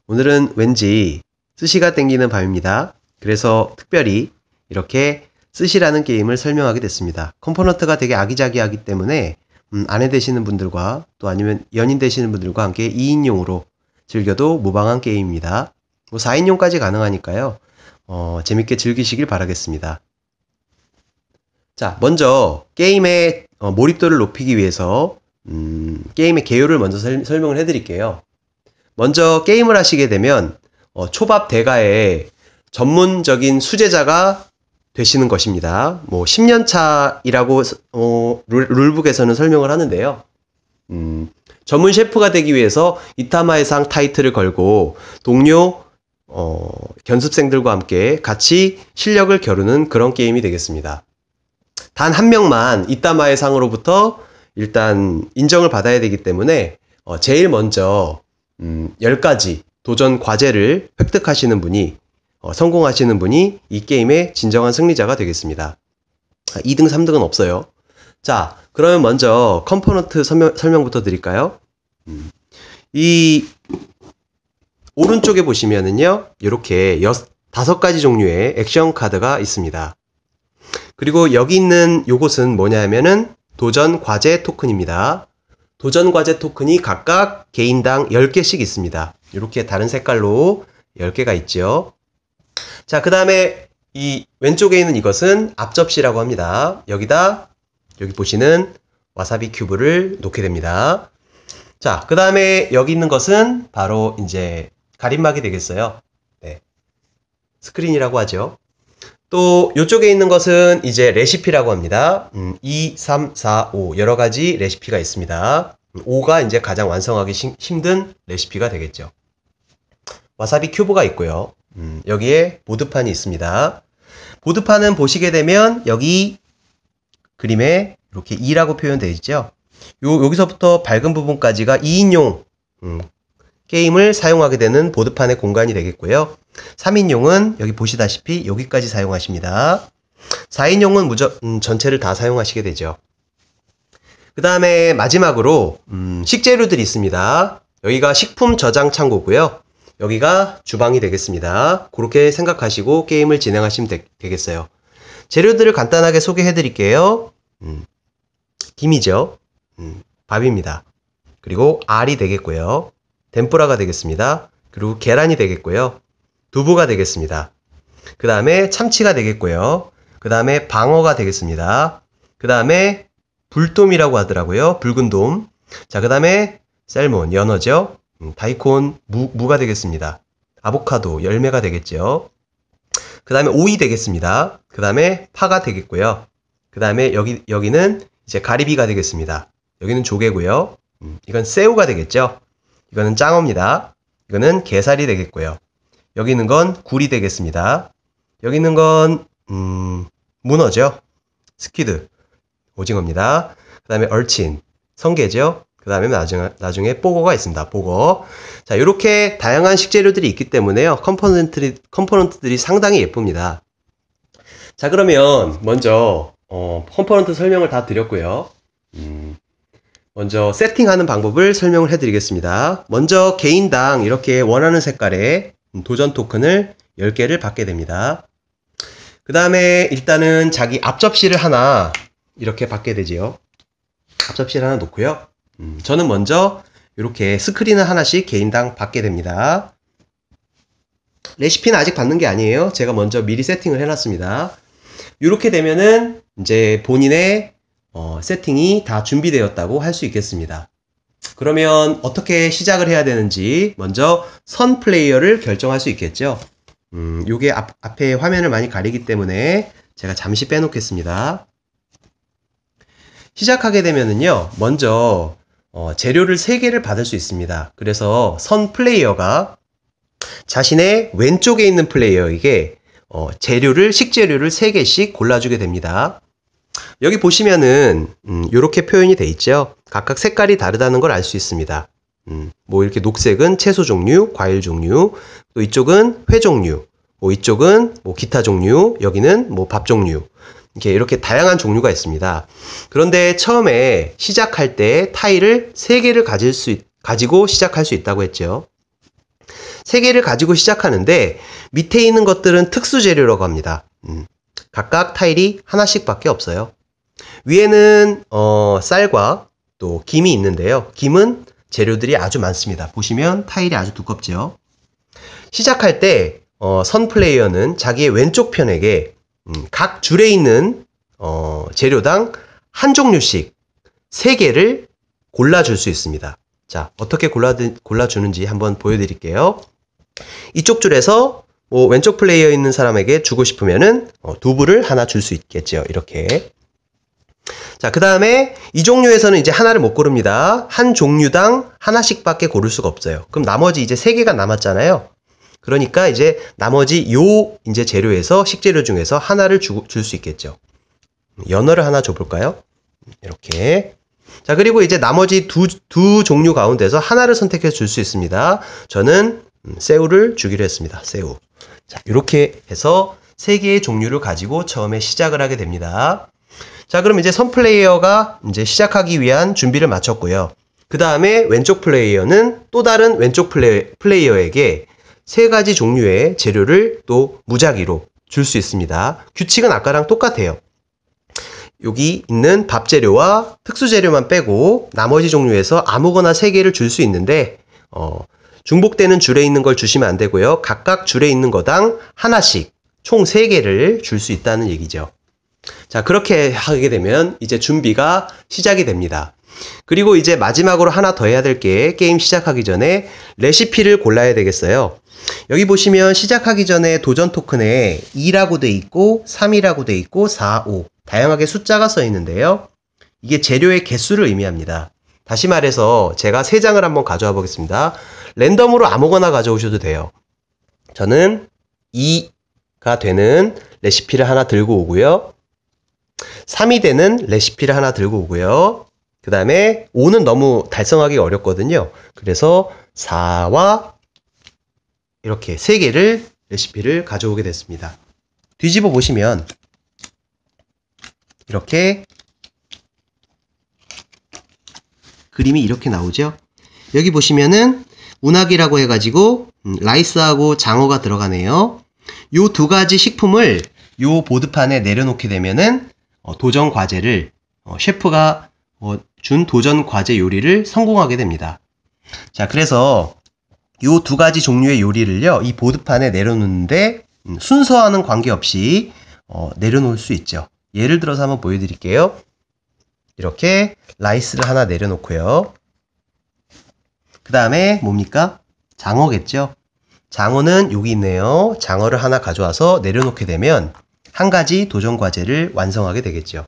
오늘은 왠지 스시가 땡기는 밤입니다. 그래서 특별히 이렇게 스시라는 게임을 설명하게 됐습니다. 컴포넌트가 되게 아기자기하기 때문에 아내 되시는 분들과 또 아니면 연인 되시는 분들과 함께 2인용으로 즐겨도 무방한 게임입니다. 뭐 4인용까지 가능하니까요. 재밌게 즐기시길 바라겠습니다. 자, 먼저 게임의 몰입도를 높이기 위해서 게임의 개요를 먼저 설명을 해드릴게요. 먼저 게임을 하시게 되면 초밥 대가의 전문적인 수제자가 되시는 것입니다. 뭐 10년 차이라고 룰북에서는 설명을 하는데요. 전문 셰프가 되기 위해서 이타마의 상 타이틀을 걸고 동료 견습생들과 함께 같이 실력을 겨루는 그런 게임이 되겠습니다. 단 한 명만 이타마의 상으로부터 일단 인정을 받아야 되기 때문에 제일 먼저 10가지 도전 과제를 획득하시는 분이 성공하시는 분이 이 게임의 진정한 승리자가 되겠습니다. 2등, 3등은 없어요. 자, 그러면 먼저 컴포넌트 설명부터 드릴까요? 이 오른쪽에 보시면은요, 이렇게 5가지 종류의 액션 카드가 있습니다. 그리고 여기 있는 요것은 뭐냐면은 도전 과제 토큰입니다. 도전 과제 토큰이 각각 개인당 10개씩 있습니다. 이렇게 다른 색깔로 10개가 있죠. 자, 그 다음에 이 왼쪽에 있는 이것은 앞접시라고 합니다. 여기다 여기 보시는 와사비 큐브를 놓게 됩니다. 자, 그 다음에 여기 있는 것은 바로 이제 가림막이 되겠어요. 네. 스크린이라고 하죠. 또 이쪽에 있는 것은 이제 레시피라고 합니다. 2, 3, 4, 5 여러 가지 레시피가 있습니다. 5가 이제 가장 완성하기 힘든 레시피가 되겠죠. 와사비 큐브가 있고요. 여기에 보드판이 있습니다. 보드판은 보시게 되면 여기 그림에 이렇게 2라고 표현되어 있죠. 여기서부터 밝은 부분까지가 2인용 게임을 사용하게 되는 보드판의 공간이 되겠고요. 3인용은 여기 보시다시피 여기까지 사용하십니다. 4인용은 전체를 다 사용하시게 되죠. 그 다음에 마지막으로 식재료들이 있습니다. 여기가 식품 저장 창고고요. 여기가 주방이 되겠습니다. 그렇게 생각하시고 게임을 진행하시면 되겠어요. 재료들을 간단하게 소개해 드릴게요. 김이죠. 밥입니다. 그리고 알이 되겠고요. 덴뿌라가 되겠습니다. 그리고 계란이 되겠고요. 두부가 되겠습니다. 그 다음에 참치가 되겠고요. 그 다음에 방어가 되겠습니다. 그 다음에 불돔이라고 하더라고요. 붉은 돔. 자, 그 다음에 셀몬, 연어죠. 다이콘, 무가 되겠습니다. 아보카도, 열매가 되겠죠. 그 다음에 오이 되겠습니다. 그 다음에 파가 되겠고요. 그 다음에 여기는 이제 가리비가 되겠습니다. 여기는 조개고요. 이건 새우가 되겠죠. 이거는 짱어입니다. 이거는 게살이 되겠고요. 여기 있는 건 굴이 되겠습니다. 여기 있는 건 문어죠. 스퀴드, 오징어입니다. 그 다음에 얼친, 성게죠. 그 다음에 나중에 뽀거가 있습니다. 뽀거. 자, 이렇게 다양한 식재료들이 있기 때문에요. 컴포넌트들이 상당히 예쁩니다. 자, 그러면 먼저 컴포넌트 설명을 다 드렸고요. 먼저 세팅하는 방법을 설명을 해드리겠습니다. 먼저 개인당 이렇게 원하는 색깔의 도전 토큰을 10개를 받게 됩니다. 그 다음에 일단은 자기 앞접시를 하나 이렇게 받게 되지요. 앞접시를 하나 놓고요. 저는 먼저 이렇게 스크린을 하나씩 개인당 받게 됩니다. 레시피는 아직 받는 게 아니에요. 제가 먼저 미리 세팅을 해놨습니다. 이렇게 되면은 이제 본인의 세팅이 다 준비되었다고 할 수 있겠습니다. 그러면 어떻게 시작을 해야 되는지 먼저 선 플레이어를 결정할 수 있겠죠. 요게 앞에 화면을 많이 가리기 때문에 제가 잠시 빼놓겠습니다. 시작하게 되면은요, 먼저 재료를 3개를 받을 수 있습니다. 그래서 선 플레이어가 자신의 왼쪽에 있는 플레이어에게 식재료를 3개씩 골라주게 됩니다. 여기 보시면은 이렇게 표현이 돼 있죠. 각각 색깔이 다르다는 걸 알 수 있습니다. 뭐 이렇게 녹색은 채소 종류, 과일 종류, 또 이쪽은 회 종류, 뭐 이쪽은 뭐 기타 종류, 여기는 뭐 밥 종류. 이렇게 다양한 종류가 있습니다. 그런데 처음에 시작할 때 타일을 3개를 가지고 시작할 수 있다고 했죠. 3개를 가지고 시작하는데 밑에 있는 것들은 특수 재료라고 합니다. 각각 타일이 하나씩밖에 없어요. 위에는 쌀과 또 김이 있는데요. 김은 재료들이 아주 많습니다. 보시면 타일이 아주 두껍죠. 시작할 때 선 플레이어는 자기의 왼쪽 편에게 각 줄에 있는 재료당 한 종류씩 3개를 골라줄 수 있습니다. 자, 어떻게 골라주는지 한번 보여드릴게요. 이쪽 줄에서 왼쪽 플레이어 있는 사람에게 주고 싶으면은 두부를 하나 줄 수 있겠죠. 이렇게. 자, 그 다음에 이 종류에서는 이제 하나를 못 고릅니다. 한 종류당 하나씩밖에 고를 수가 없어요. 그럼 나머지 이제 3개가 남았잖아요. 그러니까 이제 나머지 이제 재료에서 식재료 중에서 하나를 줄 수 있겠죠. 연어를 하나 줘볼까요? 이렇게. 자, 그리고 이제 나머지 두 종류 가운데서 하나를 선택해서 줄 수 있습니다. 저는 새우를 주기로 했습니다. 새우. 자, 이렇게 해서 3개의 종류를 가지고 처음에 시작을 하게 됩니다. 자, 그럼 이제 선 플레이어가 이제 시작하기 위한 준비를 마쳤고요. 그 다음에 왼쪽 플레이어는 또 다른 왼쪽 플레이어에게 3가지 종류의 재료를 또 무작위로 줄 수 있습니다. 규칙은 아까랑 똑같아요. 여기 있는 밥 재료와 특수 재료만 빼고 나머지 종류에서 아무거나 3개를 줄 수 있는데 중복되는 줄에 있는 걸 주시면 안 되고요. 각각 줄에 있는 거당 하나씩 총 3개를 줄 수 있다는 얘기죠. 자, 그렇게 하게 되면 이제 준비가 시작이 됩니다. 그리고 이제 마지막으로 하나 더 해야 될 게 게임 시작하기 전에 레시피를 골라야 되겠어요. 여기 보시면 시작하기 전에 도전 토큰에 2라고 돼 있고 3이라고 돼 있고 4, 5 다양하게 숫자가 써 있는데요. 이게 재료의 개수를 의미합니다. 다시 말해서 제가 3장을 한번 가져와 보겠습니다. 랜덤으로 아무거나 가져오셔도 돼요. 저는 2가 되는 레시피를 하나 들고 오고요. 3이 되는 레시피를 하나 들고 오고요. 그 다음에 5는 너무 달성하기 어렵거든요. 그래서 4와 이렇게 3개를 레시피를 가져오게 됐습니다. 뒤집어 보시면 이렇게 그림이 이렇게 나오죠. 여기 보시면은 운하기라고 해가지고 라이스하고 장어가 들어가네요. 요 2가지 식품을 요 보드판에 내려놓게 되면은 도전 과제를 셰프가 준 도전 과제 요리를 성공하게 됩니다. 자, 그래서 요 2가지 종류의 요리를요 이 보드판에 내려놓는데 순서와는 관계없이 내려놓을 수 있죠. 예를 들어서 한번 보여드릴게요. 이렇게 라이스를 하나 내려놓고요. 그 다음에 뭡니까? 장어겠죠. 장어는 여기 있네요. 장어를 하나 가져와서 내려놓게 되면 한 가지 도전 과제를 완성하게 되겠죠.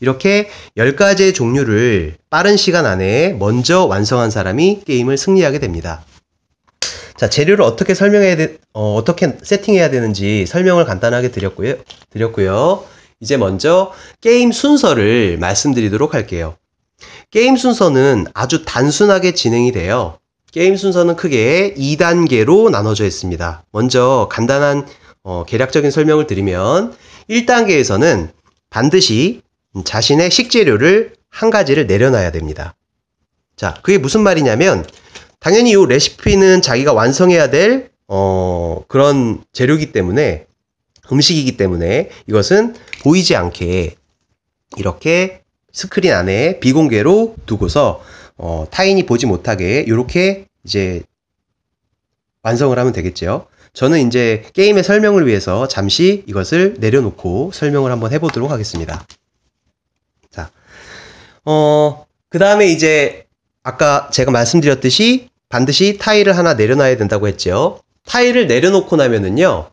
이렇게 10가지의 종류를 빠른 시간 안에 먼저 완성한 사람이 게임을 승리하게 됩니다. 자, 재료를 어떻게 어떻게 세팅해야 되는지 설명을 간단하게 드렸고요. 이제 먼저 게임 순서를 말씀드리도록 할게요. 게임 순서는 아주 단순하게 진행이 돼요. 게임 순서는 크게 2단계로 나눠져 있습니다. 먼저 간단한 계략적인 설명을 드리면 1단계에서는 반드시 자신의 식재료를 한 가지를 내려놔야 됩니다. 자, 그게 무슨 말이냐면 당연히 이 레시피는 자기가 완성해야 될 그런 재료이기 때문에 음식이기 때문에 이것은 보이지 않게 이렇게 스크린 안에 비공개로 두고서 타인이 보지 못하게 이렇게 이제 완성을 하면 되겠죠. 저는 이제 게임의 설명을 위해서 잠시 이것을 내려놓고 설명을 한번 해보도록 하겠습니다. 자, 그 다음에 이제 아까 제가 말씀드렸듯이 반드시 타일을 하나 내려놔야 된다고 했죠. 타일을 내려놓고 나면은요,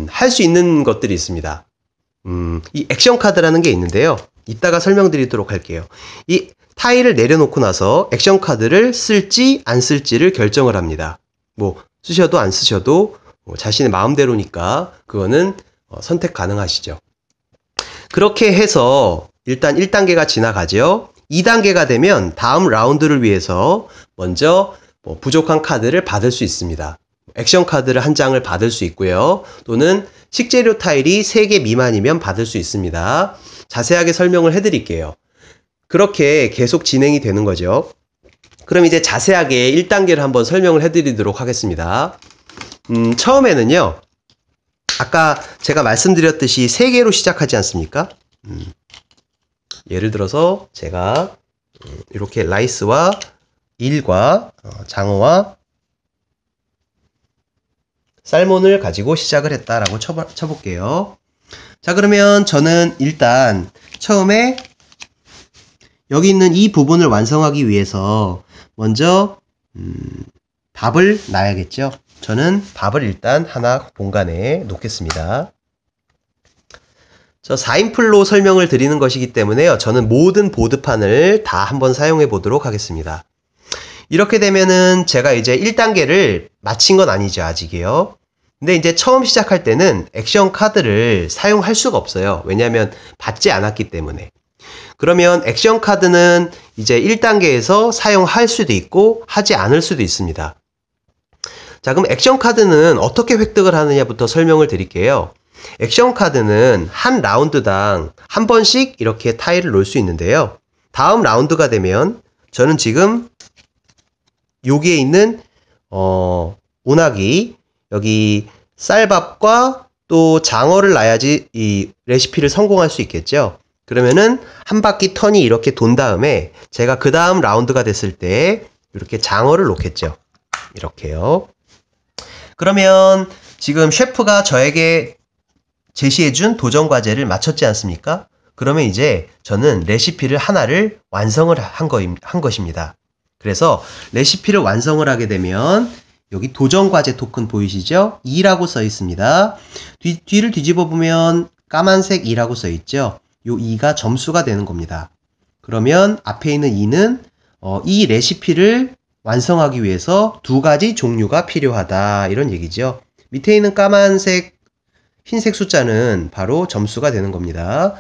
할 수 있는 것들이 있습니다. 이 액션 카드라는 게 있는데요. 이따가 설명드리도록 할게요. 이 타일을 내려놓고 나서 액션 카드를 쓸지 안 쓸지를 결정을 합니다. 뭐 쓰셔도 안 쓰셔도 자신의 마음대로니까 그거는 선택 가능하시죠. 그렇게 해서 일단 1단계가 지나가죠. 2단계가 되면 다음 라운드를 위해서 먼저 부족한 카드를 받을 수 있습니다. 액션 카드를 한 장을 받을 수 있고요. 또는 식재료 타일이 3개 미만이면 받을 수 있습니다. 자세하게 설명을 해드릴게요. 그렇게 계속 진행이 되는 거죠. 그럼 이제 자세하게 1단계를 한번 설명을 해드리도록 하겠습니다. 처음에는요, 아까 제가 말씀드렸듯이 3개로 시작하지 않습니까? 예를 들어서 제가 이렇게 라이스와 일과 장어와 살몬을 가지고 시작을 했다라고 쳐볼게요. 자, 그러면 저는 일단 처음에 여기 있는 이 부분을 완성하기 위해서 먼저 밥을 놔야겠죠. 저는 밥을 일단 하나 공간에 놓겠습니다. 저 4인풀로 설명을 드리는 것이기 때문에요. 저는 모든 보드판을 다 한번 사용해 보도록 하겠습니다. 이렇게 되면은 제가 이제 1단계를 마친 건 아니죠, 아직이요. 근데 이제 처음 시작할 때는 액션 카드를 사용할 수가 없어요. 왜냐하면 받지 않았기 때문에. 그러면 액션 카드는 이제 1단계에서 사용할 수도 있고 하지 않을 수도 있습니다. 자, 그럼 액션 카드는 어떻게 획득을 하느냐부터 설명을 드릴게요. 액션 카드는 한 라운드당 한 번씩 이렇게 타일을 놓을 수 있는데요. 다음 라운드가 되면 저는 지금 여기에 있는 운하기, 여기 쌀밥과 또 장어를 놔야지 이 레시피를 성공할 수 있겠죠. 그러면은 한 바퀴 턴이 이렇게 돈 다음에 제가 그 다음 라운드가 됐을 때 이렇게 장어를 놓겠죠. 이렇게요. 그러면 지금 셰프가 저에게 제시해준 도전 과제를 마쳤지 않습니까? 그러면 이제 저는 레시피를 하나를 완성을 한 것입니다. 그래서 레시피를 완성을 하게 되면 여기 도전 과제 토큰 보이시죠? 2라고 써 있습니다. 뒤를 뒤집어 보면 까만색 2라고 써 있죠? 요 2가 점수가 되는 겁니다. 그러면 앞에 있는 2는 이 레시피를 완성하기 위해서 2가지 종류가 필요하다 이런 얘기죠. 밑에 있는 까만색 흰색 숫자는 바로 점수가 되는 겁니다.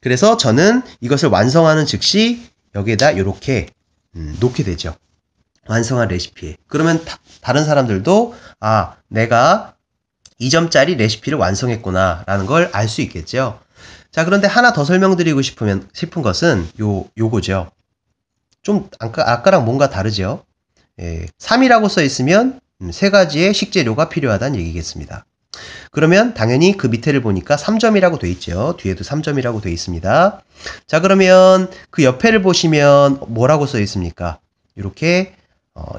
그래서 저는 이것을 완성하는 즉시 여기에다 이렇게 놓게 되죠. 완성한 레시피에. 그러면 다른 사람들도 내가 2점짜리 레시피를 완성했구나 라는 걸 알 수 있겠죠. 자, 그런데 하나 더 설명드리고 싶은 것은 요거죠. 좀 아까랑 뭔가 다르죠. 3이라고 써 있으면 3가지의 식재료가 필요하다는 얘기겠습니다. 그러면 당연히 그 밑에를 보니까 3점이라고 돼 있죠. 뒤에도 3점이라고 돼 있습니다. 자, 그러면 그 옆에를 보시면 뭐라고 써 있습니까? 이렇게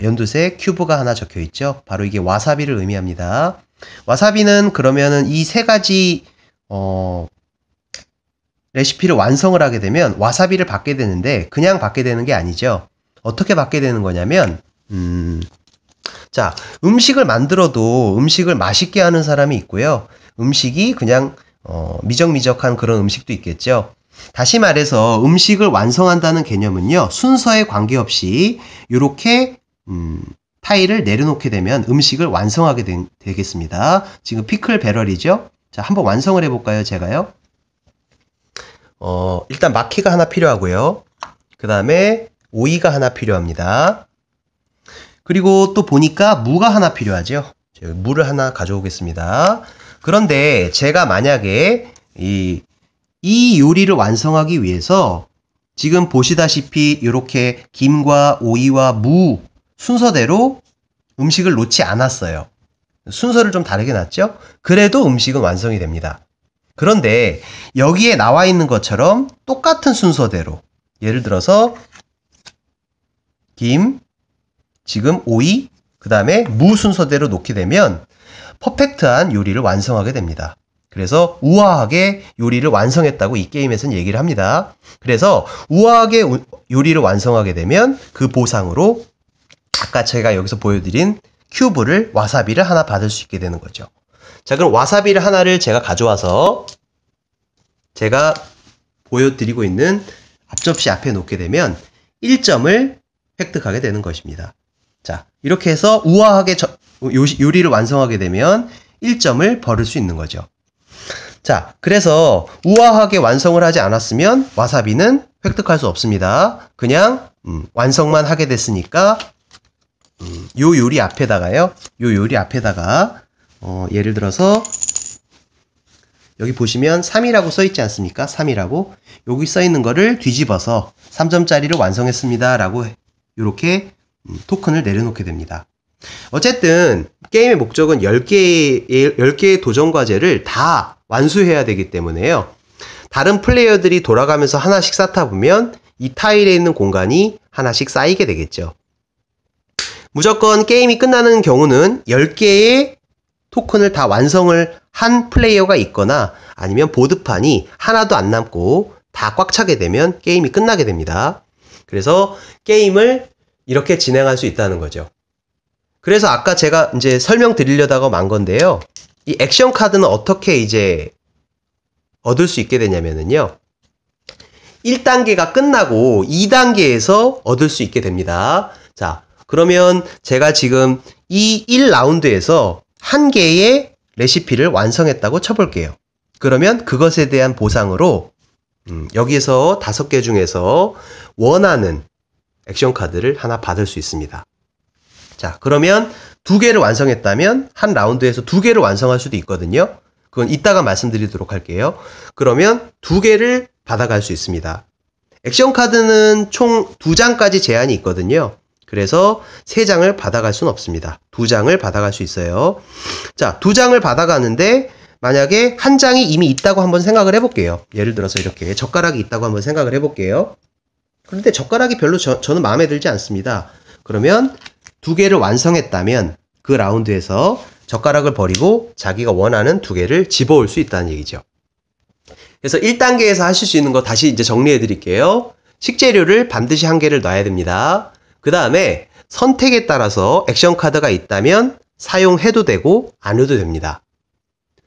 연두색 큐브가 하나 적혀 있죠. 바로 이게 와사비를 의미합니다. 와사비는 그러면은 이 3가지 레시피를 완성을 하게 되면 와사비를 받게 되는데 그냥 받게 되는 게 아니죠. 어떻게 받게 되는 거냐면 자, 음식을 만들어도 음식을 맛있게 하는 사람이 있고요. 음식이 그냥 미적미적한 그런 음식도 있겠죠. 다시 말해서 음식을 완성한다는 개념은요. 순서에 관계없이 이렇게 타일을 내려놓게 되면 음식을 완성하게 되겠습니다. 지금 피클 배럴이죠. 자, 한번 완성을 해볼까요, 제가요? 일단 마키가 하나 필요하고요. 그 다음에 오이가 하나 필요합니다. 그리고 또 보니까 무가 하나 필요하죠. 제가 무를 하나 가져오겠습니다. 그런데 제가 만약에 이 요리를 완성하기 위해서 지금 보시다시피 이렇게 김과 오이와 무 순서대로 음식을 놓지 않았어요. 순서를 좀 다르게 놨죠? 그래도 음식은 완성이 됩니다. 그런데 여기에 나와 있는 것처럼 똑같은 순서대로 예를 들어서 김, 지금 오이, 그 다음에 무 순서대로 놓게 되면 퍼펙트한 요리를 완성하게 됩니다. 그래서 우아하게 요리를 완성했다고 이 게임에서는 얘기를 합니다. 그래서 우아하게 요리를 완성하게 되면 그 보상으로 아까 제가 여기서 보여드린 큐브를, 와사비를 하나 받을 수 있게 되는 거죠. 자, 그럼 와사비를 하나를 제가 가져와서 제가 보여드리고 있는 앞접시 앞에 놓게 되면 1점을 획득하게 되는 것입니다. 자, 이렇게 해서 우아하게 요리를 완성하게 되면 1점을 벌을 수 있는 거죠. 자, 그래서 우아하게 완성을 하지 않았으면 와사비는 획득할 수 없습니다. 그냥 완성만 하게 됐으니까 요 요리 앞에다가요. 요 요리 앞에다가 예를 들어서 여기 보시면 3이라고 써 있지 않습니까? 3이라고. 여기 써 있는 거를 뒤집어서 3점짜리를 완성했습니다. 라고 이렇게 토큰을 내려놓게 됩니다. 어쨌든 게임의 목적은 10개의 도전 과제를 다 완수해야 되기 때문에요. 다른 플레이어들이 돌아가면서 하나씩 쌓다 보면 이 타일에 있는 공간이 하나씩 쌓이게 되겠죠. 무조건 게임이 끝나는 경우는 10개의 토큰을 다 완성을 한 플레이어가 있거나 아니면 보드판이 하나도 안 남고 다 꽉 차게 되면 게임이 끝나게 됩니다. 그래서 게임을 이렇게 진행할 수 있다는 거죠. 그래서 아까 제가 이제 설명드리려다가 만 건데요. 이 액션 카드는 어떻게 이제 얻을 수 있게 되냐면요. 1단계가 끝나고 2단계에서 얻을 수 있게 됩니다. 자, 그러면 제가 지금 이 1라운드에서 한 개의 레시피를 완성했다고 쳐볼게요. 그러면 그것에 대한 보상으로 여기에서 5개 중에서 원하는 액션 카드를 하나 받을 수 있습니다. 자, 그러면 2개를 완성했다면 한 라운드에서 2개를 완성할 수도 있거든요. 그건 이따가 말씀드리도록 할게요. 그러면 2개를 받아갈 수 있습니다. 액션 카드는 총 2장까지 제한이 있거든요. 그래서 3장을 받아갈 수는 없습니다. 2장을 받아갈 수 있어요. 자, 2장을 받아가는데 만약에 한 장이 이미 있다고 한번 생각을 해볼게요. 예를 들어서 이렇게 젓가락이 있다고 한번 생각을 해볼게요. 그런데 젓가락이 별로 저는 마음에 들지 않습니다. 그러면 2개를 완성했다면 그 라운드에서 젓가락을 버리고 자기가 원하는 2개를 집어올 수 있다는 얘기죠. 그래서 1단계에서 하실 수 있는 거 다시 이제 정리해 드릴게요. 식재료를 반드시 1개를 놔야 됩니다. 그 다음에 선택에 따라서 액션 카드가 있다면 사용해도 되고 안 해도 됩니다.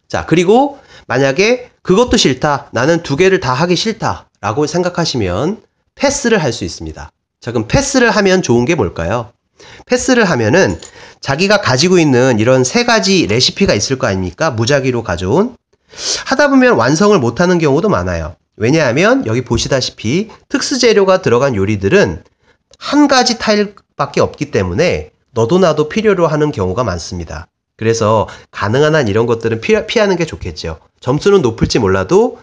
자, 그리고 만약에 그것도 싫다, 나는 2개를 다 하기 싫다 라고 생각하시면 패스를 할 수 있습니다. 자, 그럼 패스를 하면 좋은 게 뭘까요? 패스를 하면은 자기가 가지고 있는 이런 3가지 레시피가 있을 거 아닙니까? 무작위로 가져온. 하다 보면 완성을 못하는 경우도 많아요. 왜냐하면 여기 보시다시피 특수 재료가 들어간 요리들은 한 가지 타일밖에 없기 때문에 너도 나도 필요로 하는 경우가 많습니다. 그래서 가능한 한 이런 것들은 피하는 게 좋겠죠. 점수는 높을지 몰라도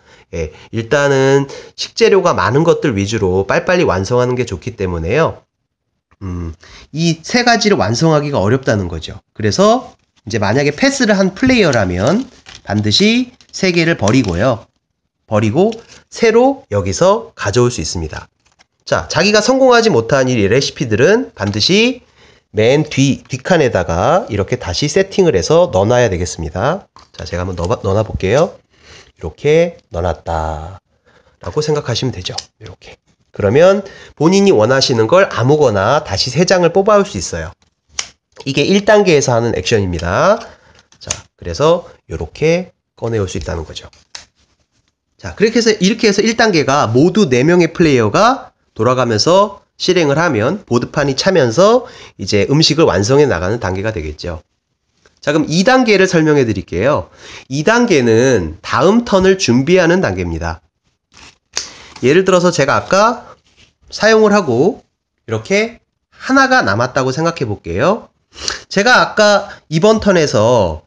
일단은 식재료가 많은 것들 위주로 빨리빨리 완성하는 게 좋기 때문에요. 이 3가지를 완성하기가 어렵다는 거죠. 그래서 이제 만약에 패스를 한 플레이어라면 반드시 3개를 버리고요. 버리고 새로 여기서 가져올 수 있습니다. 자, 자기가 성공하지 못한 이 레시피들은 반드시 맨 뒷칸에다가 이렇게 다시 세팅을 해서 넣어놔야 되겠습니다. 자, 제가 한번 넣어놔 볼게요. 이렇게 넣어놨다 라고 생각하시면 되죠. 이렇게. 그러면 본인이 원하시는 걸 아무거나 다시 3장을 뽑아올 수 있어요. 이게 1단계에서 하는 액션입니다. 자, 그래서 이렇게 꺼내올 수 있다는 거죠. 자, 이렇게 해서 1단계가 모두 4명의 플레이어가 돌아가면서 실행을 하면 보드판이 차면서 이제 음식을 완성해 나가는 단계가 되겠죠. 자, 그럼 2단계를 설명해 드릴게요. 2단계는 다음 턴을 준비하는 단계입니다. 예를 들어서 제가 아까 사용을 하고 이렇게 하나가 남았다고 생각해 볼게요. 제가 아까 이번 턴에서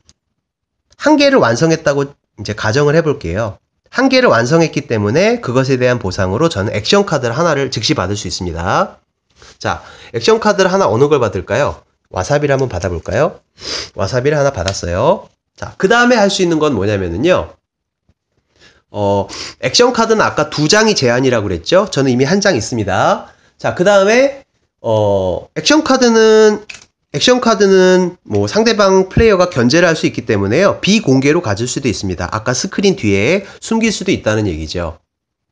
1개를 완성했다고 이제 가정을 해 볼게요. 1개를 완성했기 때문에 그것에 대한 보상으로 저는 액션 카드를 하나를 즉시 받을 수 있습니다. 자, 액션 카드를 하나 어느 걸 받을까요? 와사비를 한번 받아볼까요? 와사비를 하나 받았어요. 자, 그 다음에 할 수 있는 건 뭐냐면요. 액션 카드는 아까 2장이 제한이라고 그랬죠? 저는 이미 1장 있습니다. 자, 그 다음에, 액션 카드는 뭐 상대방 플레이어가 견제를 할 수 있기 때문에요. 비공개로 가질 수도 있습니다. 아까 스크린 뒤에 숨길 수도 있다는 얘기죠.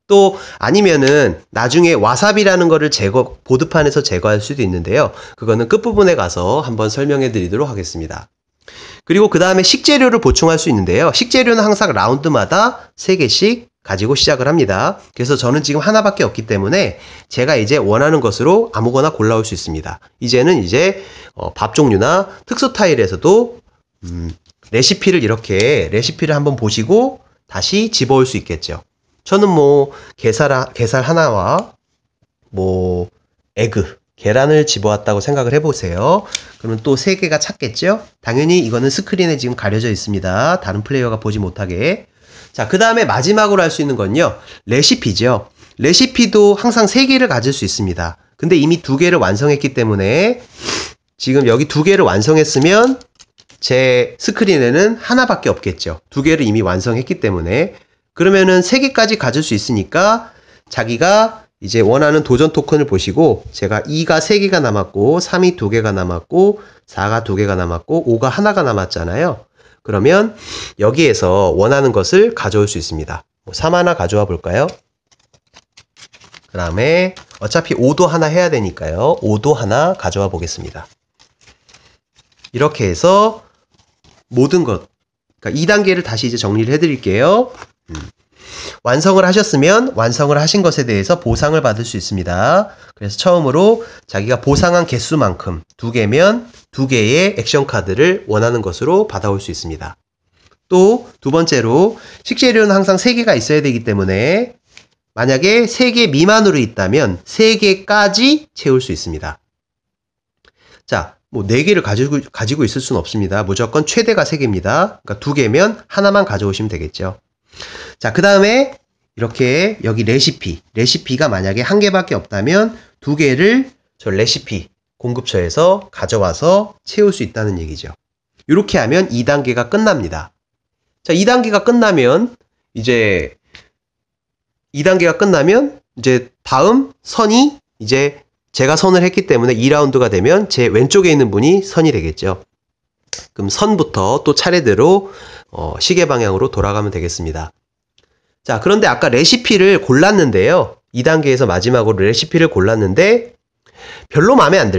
또 아니면은 나중에 와사비라는 거를 보드판에서 제거할 수도 있는데요. 그거는 끝부분에 가서 한번 설명해 드리도록 하겠습니다. 그리고 그 다음에 식재료를 보충할 수 있는데요. 식재료는 항상 라운드마다 3개씩 가지고 시작을 합니다. 그래서 저는 지금 하나밖에 없기 때문에 제가 이제 원하는 것으로 아무거나 골라올 수 있습니다. 이제는 이제 밥 종류나 특수 타일에서도 레시피를 한번 보시고 다시 집어올 수 있겠죠. 저는 뭐 게살 하나와 뭐 계란을 집어왔다고 생각을 해보세요. 그러면 또 3개가 찾겠죠? 당연히 이거는 스크린에 지금 가려져 있습니다. 다른 플레이어가 보지 못하게. 자, 그 다음에 마지막으로 할 수 있는 건요. 레시피죠. 레시피도 항상 3개를 가질 수 있습니다. 근데 이미 2개를 완성했기 때문에 지금 여기 두 개를 완성했으면 제 스크린에는 하나밖에 없겠죠. 두 개를 이미 완성했기 때문에. 그러면은 세 개까지 가질 수 있으니까 자기가 이제 원하는 도전 토큰을 보시고 제가 2가 3개가 남았고 3이 2개가 남았고 4가 2개가 남았고 5가 하나가 남았잖아요. 그러면 여기에서 원하는 것을 가져올 수 있습니다. 3 하나 가져와 볼까요? 그 다음에 어차피 5도 하나 해야 되니까요. 5도 하나 가져와 보겠습니다. 이렇게 해서 모든 것, 그러니까 2단계를 다시 이제 정리를 해드릴게요. 완성을 하셨으면 완성을 하신 것에 대해서 보상을 받을 수 있습니다. 그래서 처음으로 자기가 보상한 개수만큼 2개면 2개의 액션 카드를 원하는 것으로 받아올 수 있습니다. 또 두 번째로 식재료는 항상 3개가 있어야 되기 때문에 만약에 3개 미만으로 있다면 3개까지 채울 수 있습니다. 자, 뭐 4개를 가지고 있을 수는 없습니다. 무조건 최대가 3개입니다. 그러니까 2개면 하나만 가져오시면 되겠죠. 자, 그 다음에 이렇게 여기 레시피가 만약에 1개밖에 없다면 2개를 저 레시피 공급처에서 가져와서 채울 수 있다는 얘기죠. 이렇게 하면 2단계가 끝납니다. 자, 2단계가 끝나면 이제 다음 선이 이제 제가 선을 했기 때문에 2라운드가 되면 제 왼쪽에 있는 분이 선이 되겠죠. 그럼 선부터 또 차례대로 시계 방향으로 돌아가면 되겠습니다. 자, 그런데 아까 레시피를 골랐는데요. 2단계에서 마지막으로 레시피를 골랐는데 별로 마음에 안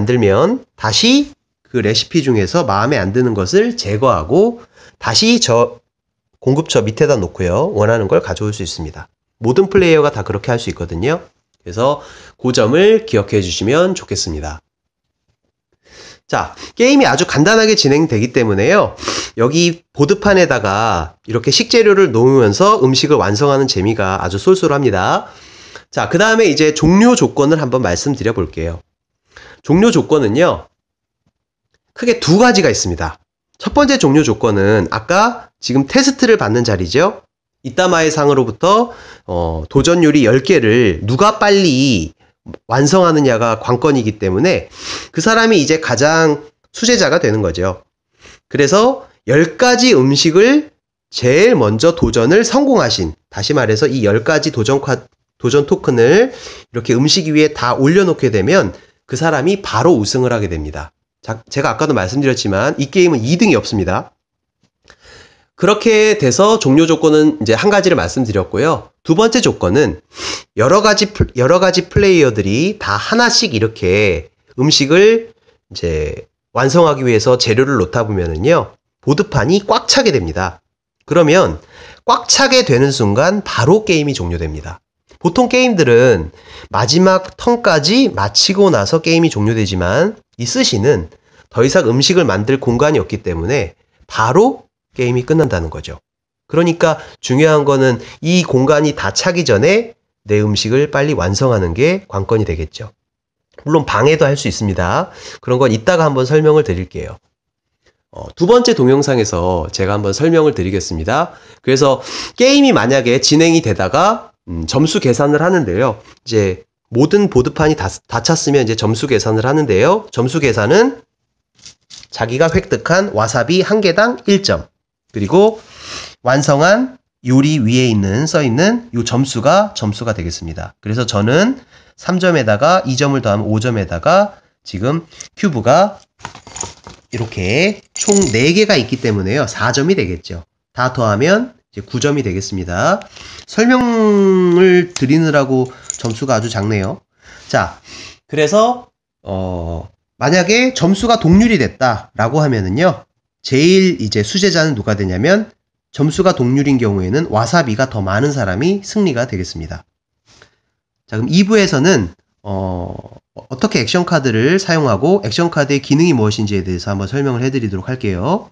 들면 다시 그 레시피 중에서 마음에 안 드는 것을 제거하고 다시 저 공급처 밑에다 놓고요. 원하는 걸 가져올 수 있습니다. 모든 플레이어가 다 그렇게 할 수 있거든요. 그래서 그 점을 기억해 주시면 좋겠습니다. 자, 게임이 아주 간단하게 진행되기 때문에요. 여기 보드판에다가 이렇게 식재료를 놓으면서 음식을 완성하는 재미가 아주 쏠쏠합니다. 자, 그 다음에 이제 종료 조건을 한번 말씀드려 볼게요. 종료 조건은요, 크게 2가지가 있습니다. 첫 번째 종료 조건은 아까 지금 테스트를 받는 자리죠. 이따마의 상으로부터 도전 요리 10개를 누가 빨리 완성하느냐가 관건이기 때문에 그 사람이 이제 가장 수제자가 되는 거죠. 그래서 10가지 음식을 제일 먼저 도전을 성공하신, 다시 말해서 이 10가지 도전 토큰을 이렇게 음식 위에 다 올려놓게 되면 그 사람이 바로 우승을 하게 됩니다. 자, 제가 아까도 말씀드렸지만 이 게임은 2등이 없습니다. 그렇게 돼서 종료 조건은 이제 한 가지를 말씀드렸고요. 두 번째 조건은 여러 가지 플레이어들이 다 하나씩 이렇게 음식을 이제 완성하기 위해서 재료를 놓다 보면은요, 보드판이 꽉 차게 됩니다. 그러면 꽉 차게 되는 순간 바로 게임이 종료됩니다. 보통 게임들은 마지막 턴까지 마치고 나서 게임이 종료되지만 이 스시는 더 이상 음식을 만들 공간이 없기 때문에 바로 게임이 끝난다는 거죠. 그러니까 중요한 거는 이 공간이 다 차기 전에 내 음식을 빨리 완성하는 게 관건이 되겠죠. 물론 방해도 할 수 있습니다. 그런 건 이따가 한번 설명을 드릴게요. 두 번째 동영상에서 제가 한번 설명을 드리겠습니다. 그래서 게임이 만약에 진행이 되다가 점수 계산을 하는데요. 이제 모든 보드판이 다 찼으면 이제 점수 계산을 하는데요. 점수 계산은 자기가 획득한 와사비 1개당 1점, 그리고 완성한 요리 위에 써있는 이 점수가 되겠습니다. 그래서 저는 3점에다가 2점을 더하면 5점에다가 지금 큐브가 이렇게 총 4개가 있기 때문에요. 4점이 되겠죠. 다 더하면 이제 9점이 되겠습니다. 설명을 드리느라고 점수가 아주 작네요. 자, 그래서 만약에 점수가 동률이 됐다라고 하면은요, 제일 이제 수제자는 누가 되냐면 점수가 동률인 경우에는 와사비가 더 많은 사람이 승리가 되겠습니다. 자, 그럼 2부에서는 어떻게 액션 카드를 사용하고 액션 카드의 기능이 무엇인지에 대해서 한번 설명을 해드리도록 할게요.